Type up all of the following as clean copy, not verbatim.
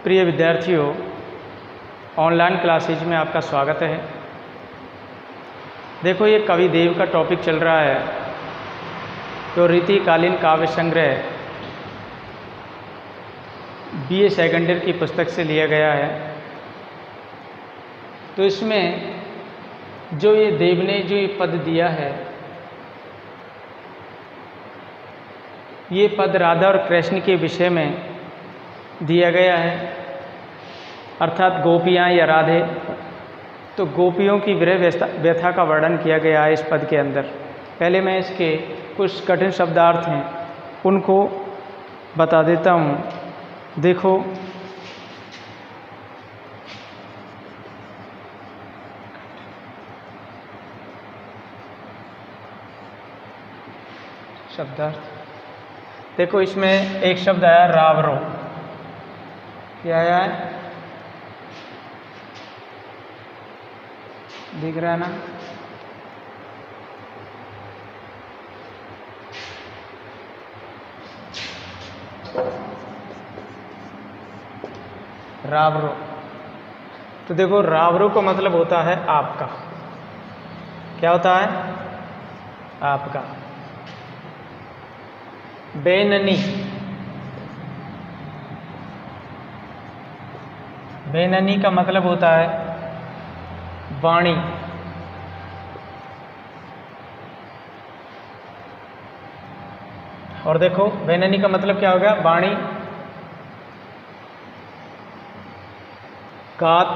प्रिय विद्यार्थियों, online classes में आपका स्वागत है। देखो, ये कवि देव का टॉपिक चल रहा है, तो रीतिकालीन काव्य संग्रह बीए सेकंड ईयर की पुस्तक से लिया गया है। तो इसमें जो ये देव ने जो ये पद दिया है, ये पद राधा और कृष्ण के विषय में दिया गया है, अर्थात गोपियाँ या राधे। तो गोपियों की विरह व्यथा का वर्णन किया गया है इस पद के अंदर। पहले मैं इसके कुछ कठिन शब्दार्थ हैं उनको बता देता हूँ। देखो, शब्दार्थ देखो, इसमें एक शब्द आया रावरो। क्या आया है? दिख रहा है ना? रावरो। तो देखो, रावरो का मतलब होता है आपका। क्या होता है? आपका। बेननी, बेननी का मतलब होता है वाणी। और देखो, बेननी का मतलब क्या हो गया? वाणी। गात,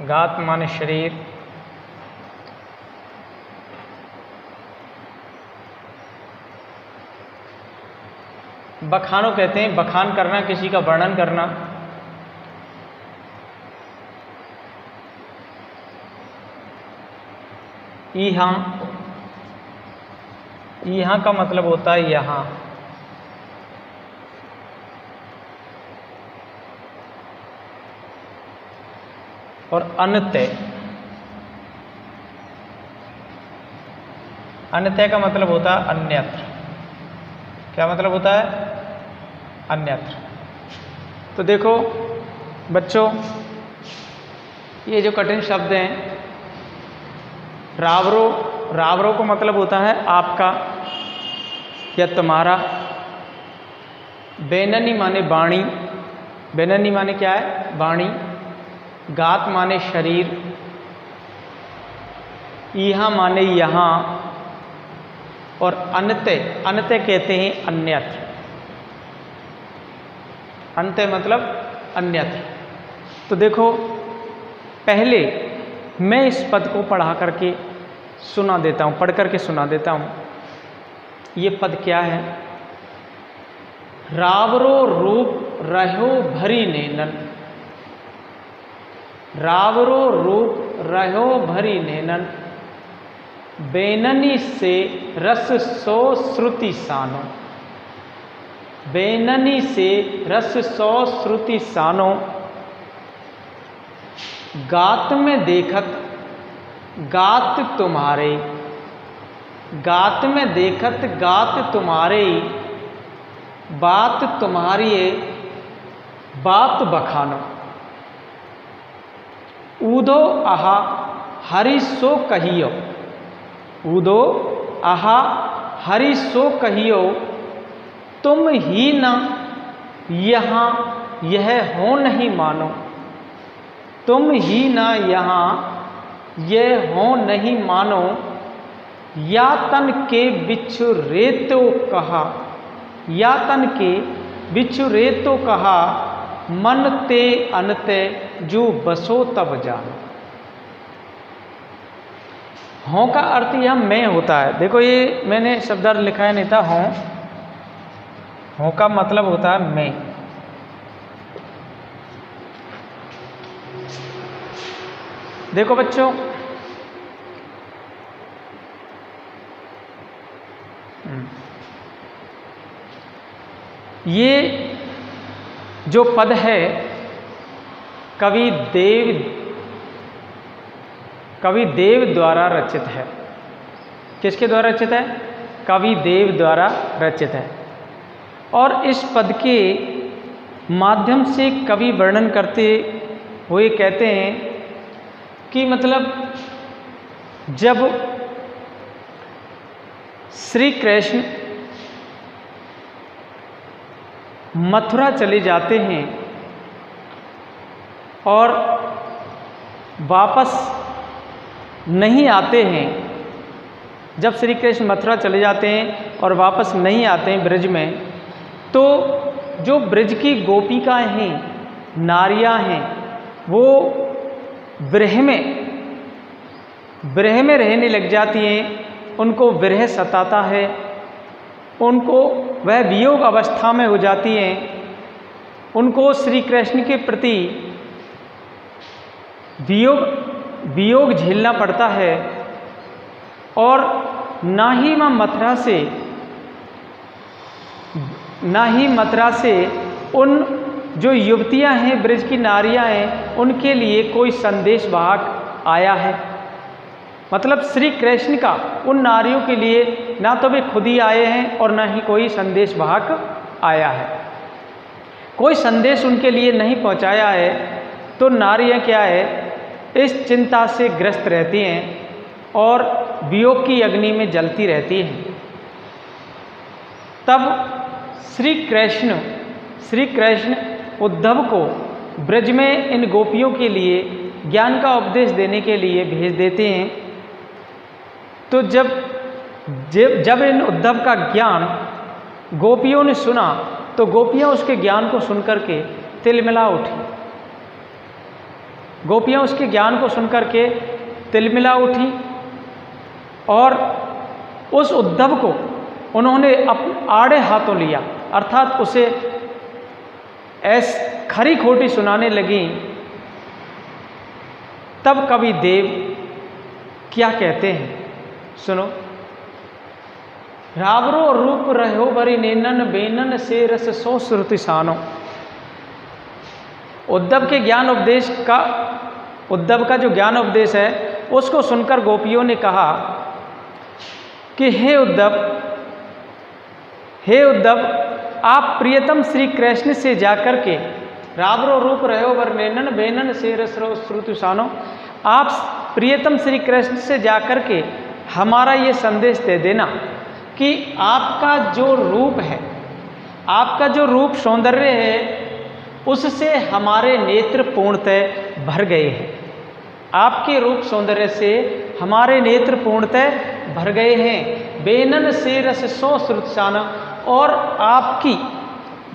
गात माने शरीर। बखानो कहते हैं, बखान करना, किसी का वर्णन करना। यहाँ, यहाँ का मतलब होता है यहाँ। और अन्यतः, अन्यतः का मतलब होता है अन्यत्र। क्या मतलब होता है? अन्यत्र। तो देखो बच्चों, ये जो कठिन शब्द हैं, रावरो, रावरो को मतलब होता है आपका या तुम्हारा। बेननी माने वाणी। बेननी माने क्या है? वाणी। गात माने शरीर। यहाँ माने यहाँ। और अन्यतः, अन्यतः कहते हैं अन्यत्र। अन्य मतलब अन्यत्र। तो देखो, पहले मैं इस पद को पढ़ा करके सुना देता हूँ, पढ़ करके सुना देता हूँ। ये पद क्या है? रावरो रूप रहो भरी नैनन। रावरो रूप रहो भरी नैनन, बेननी से रस सो श्रुति सानो। बेननी से रस सो श्रुति सानो, गात में देखत गात तुम्हारे। गात में देखत गात तुम्हारे, बात तुम्हारी बात बखानो। ऊदो आहा हरि सो कहियो। ऊदो आहा हरि सो कहियो, तुम ही न यहाँ यह हो नहीं मानो। तुम ही न यहाँ यह हो नहीं मानो, या तन के बिच्छू रेतो कहा। या तन के बिच्छू रेतो कहा, मन ते अनते जो बसो तब जानो। हों का अर्थ यह मैं होता है। देखो, ये मैंने शब्दार्थ लिखा है, नहीं था हों। हों का मतलब होता है मैं। देखो बच्चों, ये जो पद है कवि देव द्वारा रचित है। किसके द्वारा रचित है? कवि देव द्वारा रचित है। और इस पद के माध्यम से कवि वर्णन करते हुए कहते हैं कि मतलब जब श्री कृष्ण मथुरा चले जाते हैं और वापस नहीं आते हैं, जब श्री कृष्ण मथुरा चले जाते हैं और वापस नहीं आते हैं ब्रज में, तो जो ब्रज की गोपिकाएं हैं, नारियां हैं, वो विरह में रहने लग जाती हैं। उनको विरह सताता है, उनको वह वियोग अवस्था में हो जाती हैं, उनको श्री कृष्ण के प्रति वियोग झेलना पड़ता है। और ना ही मथुरा से उन जो युवतियां हैं, ब्रज की नारियां हैं, उनके लिए कोई संदेश वाहक आया है। मतलब श्री कृष्ण का उन नारियों के लिए ना तो वे खुद ही आए हैं और ना ही कोई संदेश वाहक आया है, कोई संदेश उनके लिए नहीं पहुंचाया है। तो नारियां क्या है, इस चिंता से ग्रस्त रहती हैं और वियोग की अग्नि में जलती रहती हैं। तब श्री कृष्ण उद्धव को ब्रज में इन गोपियों के लिए ज्ञान का उपदेश देने के लिए भेज देते हैं। तो जब इन उद्धव का ज्ञान गोपियों ने सुना, तो गोपियां उसके ज्ञान को सुनकर के तिलमिला उठी। गोपियां उसके ज्ञान को सुनकर के तिलमिला उठी और उस उद्धव को उन्होंने आड़े हाथों लिया, अर्थात उसे खरी खोटी सुनाने लगी। तब कवि देव क्या कहते हैं, सुनो। रावरो रूप रहो बरी नेनन बेनन से रस सो श्रुति सानो। उद्धव के ज्ञान उपदेश का, उद्धव का जो ज्ञान उपदेश है उसको सुनकर गोपियों ने कहा कि हे उद्धव, आप प्रियतम श्री कृष्ण से जाकर के रावरो रूप रहो वर नेनन बेनन से रस श्रुति सानो, आप प्रियतम श्री कृष्ण से जाकर के हमारा ये संदेश दे देना कि आपका जो रूप है, आपका जो रूप सौंदर्य है, उससे हमारे नेत्र पूर्णतः भर गए हैं। आपके रूप सौंदर्य से हमारे नेत्र पूर्णतः भर गए हैं। बेनन से रस सो श्रुतसाना, और आपकी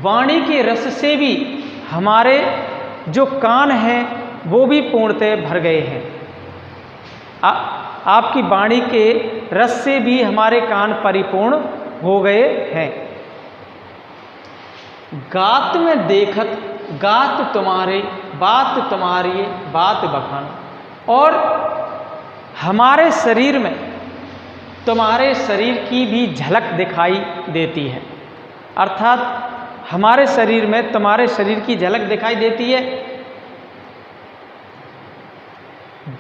वाणी के रस से भी हमारे जो कान हैं वो भी पूर्णतः भर गए हैं। आपकी वाणी के रस से भी हमारे कान परिपूर्ण हो गए हैं। गात में देखत गात तुम्हारे, बात तुम्हारी बात बखान। और हमारे शरीर में तुम्हारे शरीर की भी झलक दिखाई देती है, अर्थात हमारे शरीर में तुम्हारे शरीर की झलक दिखाई देती है।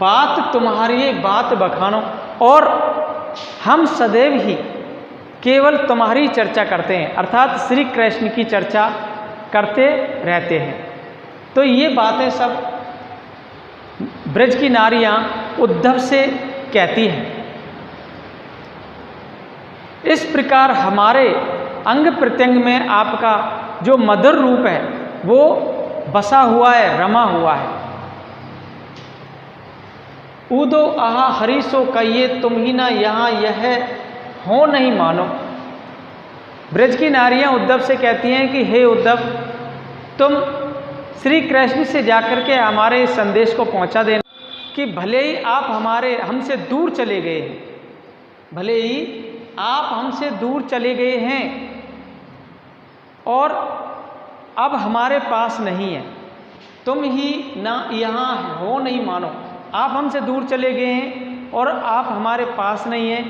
बात तुम्हारी बात बखानो, और हम सदैव ही केवल तुम्हारी चर्चा करते हैं, अर्थात श्री कृष्ण की चर्चा करते रहते हैं। तो ये बातें सब ब्रज की नारियां उद्धव से कहती हैं। इस प्रकार हमारे अंग प्रत्यंग में आपका जो मधुर रूप है वो बसा हुआ है, रमा हुआ है। ऊदो आहा हरीसो कहिए तुम ही ना यहाँ यह हो नहीं मानो। ब्रज की नारियां उद्धव से कहती हैं कि हे उद्धव, तुम श्री कृष्ण से जाकर के हमारे इस संदेश को पहुंचा देना कि भले ही आप हमसे दूर चले गए हैं, भले ही आप हमसे दूर चले गए हैं और अब हमारे पास नहीं है, तुम ही ना यहाँ हो नहीं मानो। आप हमसे दूर चले गए हैं और आप हमारे पास नहीं हैं,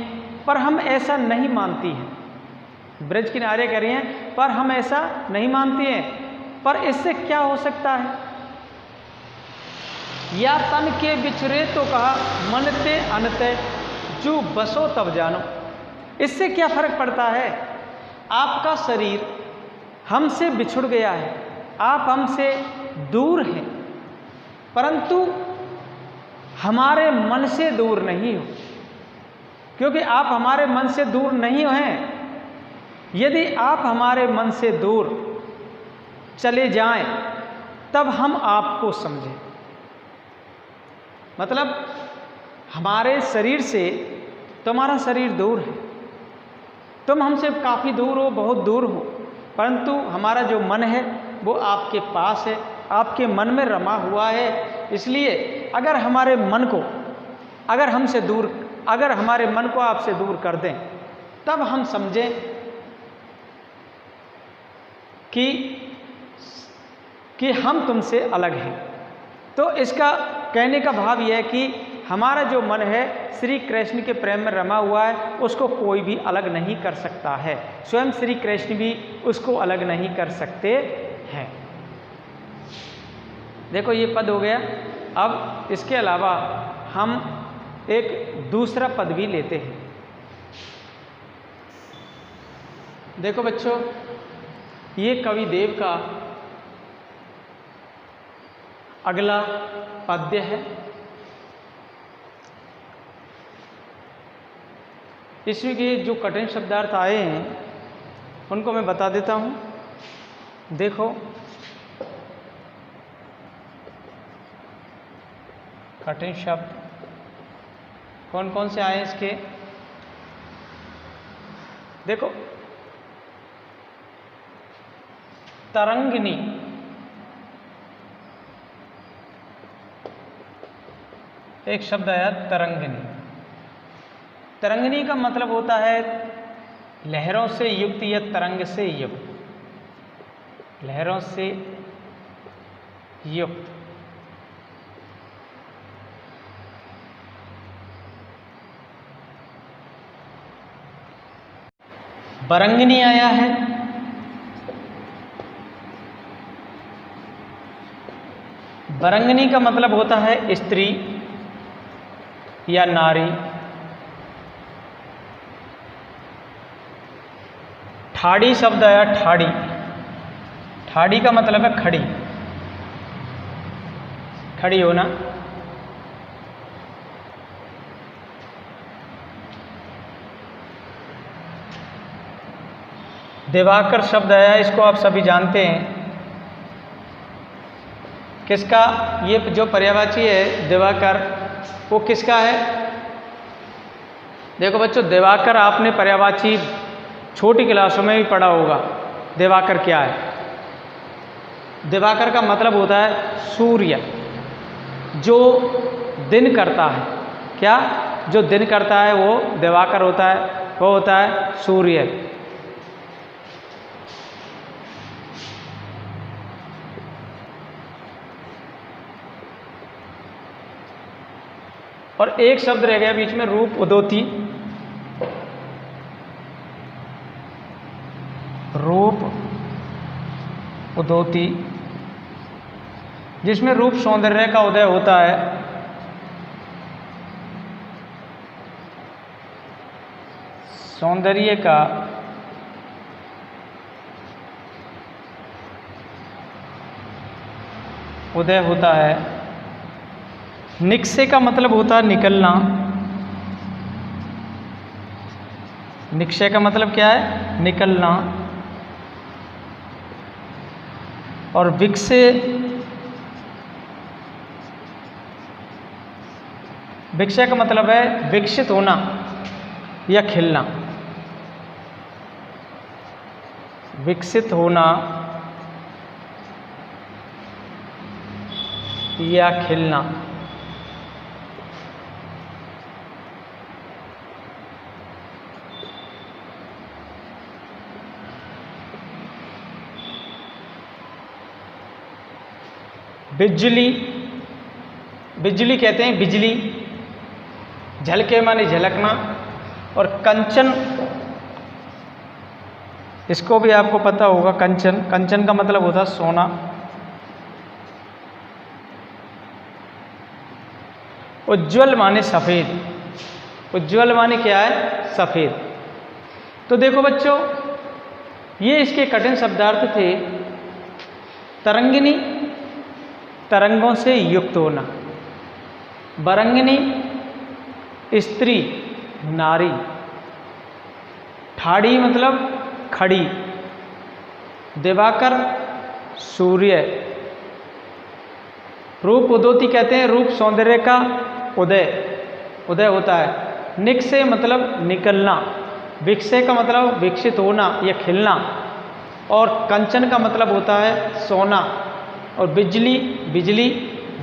पर हम ऐसा नहीं मानती हैं। ब्रज की नारियां कह रही हैं पर हम ऐसा नहीं मानती हैं, पर इससे क्या हो सकता है। या तन के बिछुरे तो कहा मनते अनते जो बसो तब जानो। इससे क्या फर्क पड़ता है। आपका शरीर हमसे बिछुड़ गया है, आप हमसे दूर हैं, परंतु हमारे मन से दूर नहीं हो, क्योंकि आप हमारे मन से दूर नहीं हैं। यदि आप हमारे मन से दूर चले जाएं, तब हम आपको समझें। मतलब हमारे शरीर से तुम्हारा शरीर दूर है, तुम हमसे काफ़ी दूर हो, बहुत दूर हो, परंतु हमारा जो मन है वो आपके पास है, आपके मन में रमा हुआ है। इसलिए अगर हमारे मन को अगर हमारे मन को आपसे दूर कर दें, तब हम समझें कि हम तुमसे अलग हैं। तो इसका कहने का भाव यह है कि हमारा जो मन है श्री कृष्ण के प्रेम में रमा हुआ है, उसको कोई भी अलग नहीं कर सकता है, स्वयं श्री कृष्ण भी उसको अलग नहीं कर सकते हैं। देखो ये पद हो गया। अब इसके अलावा हम एक दूसरा पद भी लेते हैं। देखो बच्चों, ये कवि देव का अगला पद्य है। इसमें के जो कठिन शब्दार्थ आए हैं उनको मैं बता देता हूँ। देखो, कठिन शब्द कौन कौन से आए इसके। देखो, तरंगिनी, एक शब्द आया तरंगिनी। तरंगिनी का मतलब होता है लहरों से युक्त या तरंग से युक्त, लहरों से युक्त। बरंगिनी आया है, बरंगिनी का मतलब होता है स्त्री या नारी। ठाड़ी शब्द आया, ठाड़ी, ठाड़ी का मतलब है खड़ी, खड़ी होना। दिवाकर शब्द आया, इसको आप सभी जानते हैं। किसका, ये जो पर्यायवाची है दिवाकर, वो किसका है। देखो बच्चों, दिवाकर आपने पर्यायवाची छोटी क्लासों में भी पढ़ा होगा। दिवाकर क्या है? दिवाकर का मतलब होता है सूर्य, जो दिन करता है। क्या? जो दिन करता है वो दिवाकर होता है, वो होता है सूर्य। और एक शब्द रह गया बीच में, रूप उदोती। रूप उदोती, जिसमें रूप सौंदर्य का उदय होता है। सौंदर्य का उदय होता है। निक्से का मतलब होता है निकलना। निक्षय का मतलब क्या है? निकलना। और विक्षय, विक्षय का मतलब है विकसित होना या खिलना। विकसित होना या खिलना। बिजली, बिजली कहते हैं बिजली, झलके माने झलकना। और कंचन, इसको भी आपको पता होगा। कंचन, कंचन का मतलब होता है सोना। उज्ज्वल माने सफ़ेद, उज्ज्वल माने क्या है? सफ़ेद। तो देखो बच्चों, ये इसके कठिन शब्दार्थ थे। तरंगिनी, तरंगों से युक्त होना। बरंगिनी, स्त्री, नारी। ठाड़ी मतलब खड़ी। दिवाकर, सूर्य। रूप उदोती कहते हैं रूप सौंदर्य का उदय, उदय होता है। निकसे मतलब निकलना। विकसे का मतलब विकसित होना या खिलना। और कंचन का मतलब होता है सोना। और बिजली, बिजली।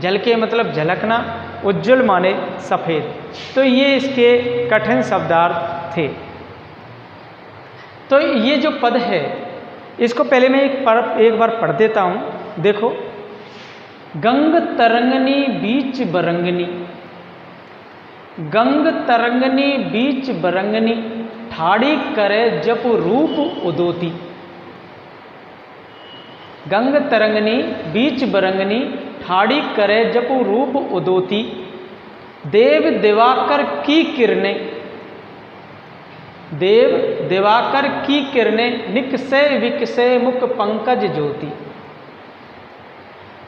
झलके मतलब झलकना। उज्ज्वल माने सफ़ेद। तो ये इसके कठिन शब्दार्थ थे। तो ये जो पद है इसको पहले मैं एक बार पढ़ देता हूँ। देखो, गंग तरंगनी बीच बरंगनी। गंग तरंगनी बीच बरंगनी, ठाड़ी करे जप रूप उदोती। गंग तरंगनी बीच बरंगनी, ठाड़ी करे जप रूप उदोती। देव दिवाकर की किरणें, देव दिवाकर की किरणें, निकसे विकसे मुख पंकज ज्योति।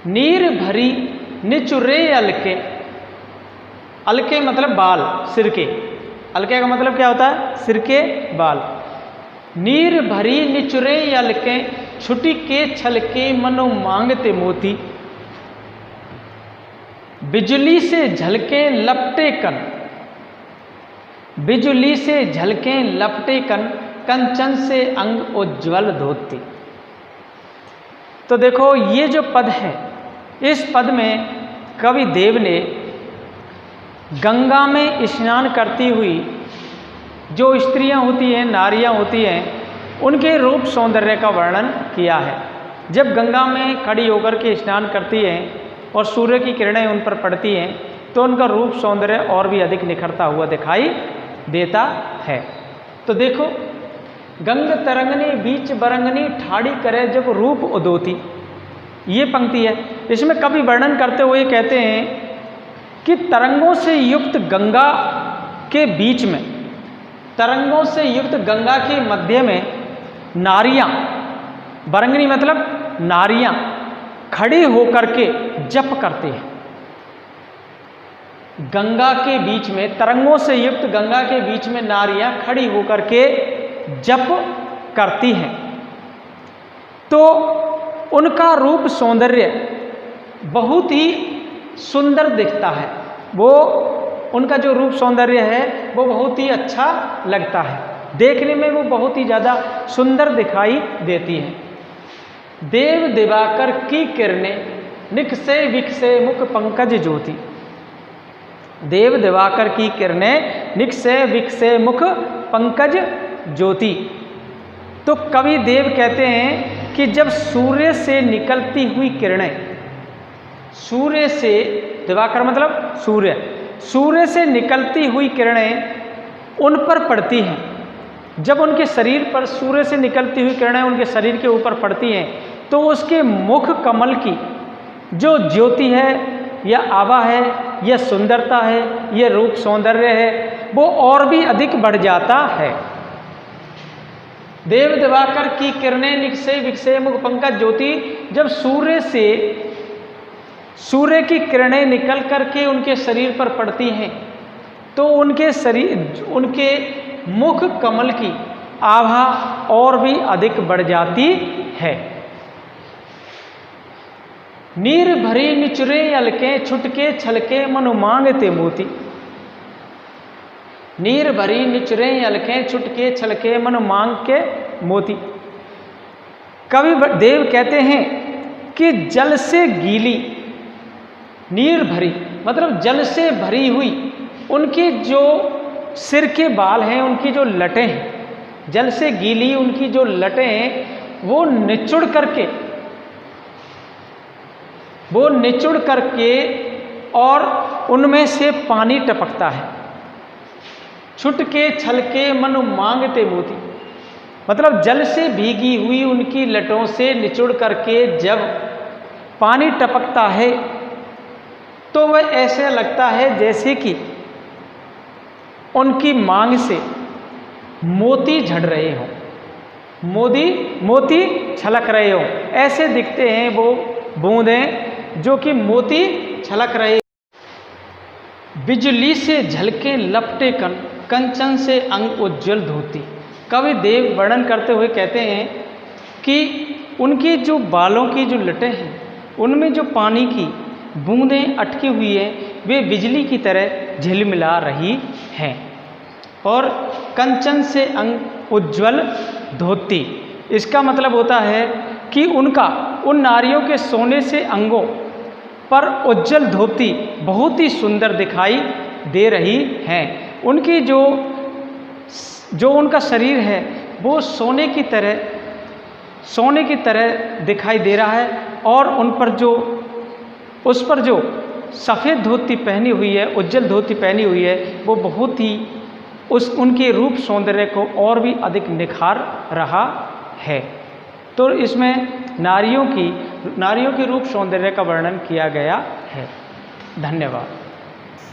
नीर भरी निचुरे अलके। अलके मतलब बाल, सिर के। अलके का मतलब क्या होता है? सिर के बाल। नीर भरी निचुरे अलके, छुटी के छलके मनो मांगते मोती। बिजली से झलके लपटे कन, बिजली से झलके लपटे कन, कंचन से अंग उज्ज्वल धोती। तो देखो, ये जो पद है, इस पद में कवि देव ने गंगा में स्नान करती हुई जो स्त्रियां होती हैं, नारियां होती हैं, उनके रूप सौंदर्य का वर्णन किया है। जब गंगा में खड़ी होकर के स्नान करती हैं और सूर्य की किरणें उन पर पड़ती हैं तो उनका रूप सौंदर्य और भी अधिक निखरता हुआ दिखाई देता है। तो देखो, गंग तरंगनी बीच बरंगनी, ठाड़ी करे जब रूप उदोती, ये पंक्ति है। इसमें कवि वर्णन करते हुए कहते हैं कि तरंगों से युक्त गंगा के बीच में, तरंगों से युक्त गंगा के मध्य में नारियां, बरंगनी मतलब नारियां, खड़ी होकर के जप करते हैं। गंगा के बीच में, तरंगों से युक्त गंगा के बीच में नारियां खड़ी होकर के जप करती हैं। तो उनका रूप सौंदर्य बहुत ही सुंदर दिखता है। वो उनका जो रूप सौंदर्य है वो बहुत ही अच्छा लगता है, देखने में वो बहुत ही ज़्यादा सुंदर दिखाई देती हैं। देव दिवाकर की किरणें, निकसे विकसे मुख पंकज ज्योति। देव दिवाकर की किरणें, निकसे विकसे मुख पंकज ज्योति। तो कवि देव कहते हैं कि जब सूर्य से निकलती हुई किरणें, सूर्य से, दिवाकर मतलब सूर्य, सूर्य से निकलती हुई किरणें उन पर पड़ती हैं, जब उनके शरीर पर सूर्य से निकलती हुई किरणें उनके शरीर के ऊपर पड़ती हैं तो उसके मुख कमल की जो ज्योति है या आभा है या सुंदरता है या रूप सौंदर्य है वो और भी अधिक बढ़ जाता है। देव दिवाकर की किरणें, निकसे विकसे मुख पंकज ज्योति। जब सूर्य की किरणें निकल करके उनके शरीर पर पड़ती हैं तो उनके शरीर, उनके मुख कमल की आभा और भी अधिक बढ़ जाती है। नीर भरी निचुरे अलके, छुटके छलके मनु मांगते मोती। नीर भरी निचुरे अलके, छुटके छलके मनु मांग के मोती। कवि देव कहते हैं कि जल से गीली, नीर भरी मतलब जल से भरी हुई उनकी जो सिर के बाल हैं, उनकी जो लटें हैं, जल से गीली उनकी जो लटें हैं वो निचुड़ करके और उनमें से पानी टपकता है। छुटके छलके मनु मांगते मोती मतलब जल से भीगी हुई उनकी लटों से निचुड़ करके जब पानी टपकता है तो वह ऐसे लगता है जैसे कि उनकी मांग से मोती झड़ रहे हों, मोती छलक रहे हो। ऐसे दिखते हैं वो बूंदें जो कि मोती छलक रहे। बिजली से झलके लपटे कंचन से अंग उज्ज्वल धोती। कवि देव वर्णन करते हुए कहते हैं कि उनके जो बालों की जो लटें हैं उनमें जो पानी की बूंदें अटकी हुई हैं वे बिजली की तरह झिलमिला रही हैं। और कंचन से अंग उज्ज्वल धोती, इसका मतलब होता है कि उनका उन नारियों के सोने से अंगों पर उज्ज्वल धोती बहुत ही सुंदर दिखाई दे रही हैं। उनकी जो उनका शरीर है वो सोने की तरह दिखाई दे रहा है। और उस पर जो सफ़ेद धोती पहनी हुई है, उज्ज्वल धोती पहनी हुई है, वो बहुत ही उनके रूप सौंदर्य को और भी अधिक निखार रहा है। तो इसमें नारियों के रूप सौंदर्य का वर्णन किया गया है। धन्यवाद।